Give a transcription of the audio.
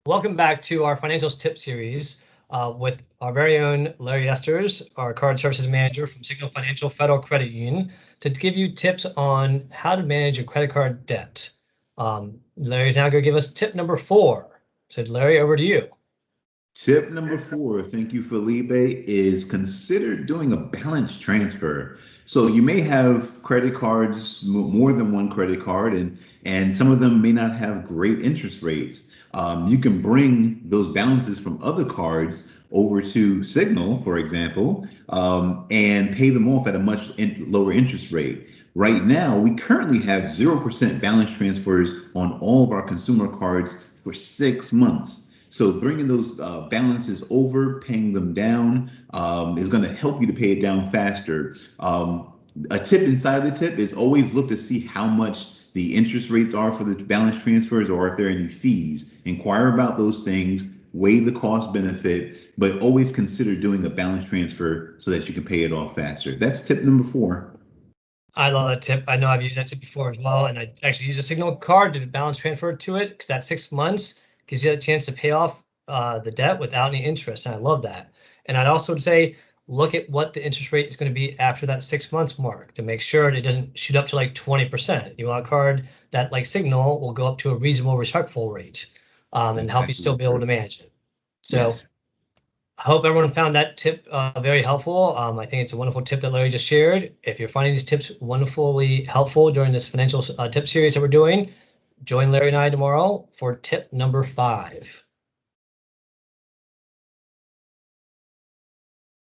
Welcome back to our financials tip series with our very own Larry Esters, our card services manager from Signal Financial Federal Credit Union, to give you tips on how to manage your credit card debt. Larry's now going to give us tip number 4. So Larry, over to you. Tip number 4, thank you, Felipe, is consider doing a balance transfer. So you may have credit cards, more than one credit card, and some of them may not have great interest rates. You can bring those balances from other cards over to Signal, for example, and pay them off at a much lower interest rate. Right now, we currently have 0% balance transfers on all of our consumer cards for 6 months. So bringing those balances over, paying them down, is going to help you to pay it down faster. A tip inside the tip is always look to see how much the interest rates are for the balance transfers or if there are any fees. Inquire about those things, weigh the cost benefit, but always consider doing a balance transfer so that you can pay it off faster. That's tip number 4. I love that tip. I know I've used that tip before as well, and I actually use a Signal card to balance transfer to it because that 6 months gives you a chance to pay off the debt without any interest, and I love that. And I'd also say look at what the interest rate is going to be after that 6 months mark to make sure it doesn't shoot up to like 20%. You want a card that, like Signal, will go up to a reasonable, respectful rate and help you still be able to manage it. So Yes. I hope everyone found that tip very helpful. I think it's a wonderful tip that Larry just shared. If you're finding these tips wonderfully helpful during this financial tip series that we're doing, join Larry and I tomorrow for tip number 5.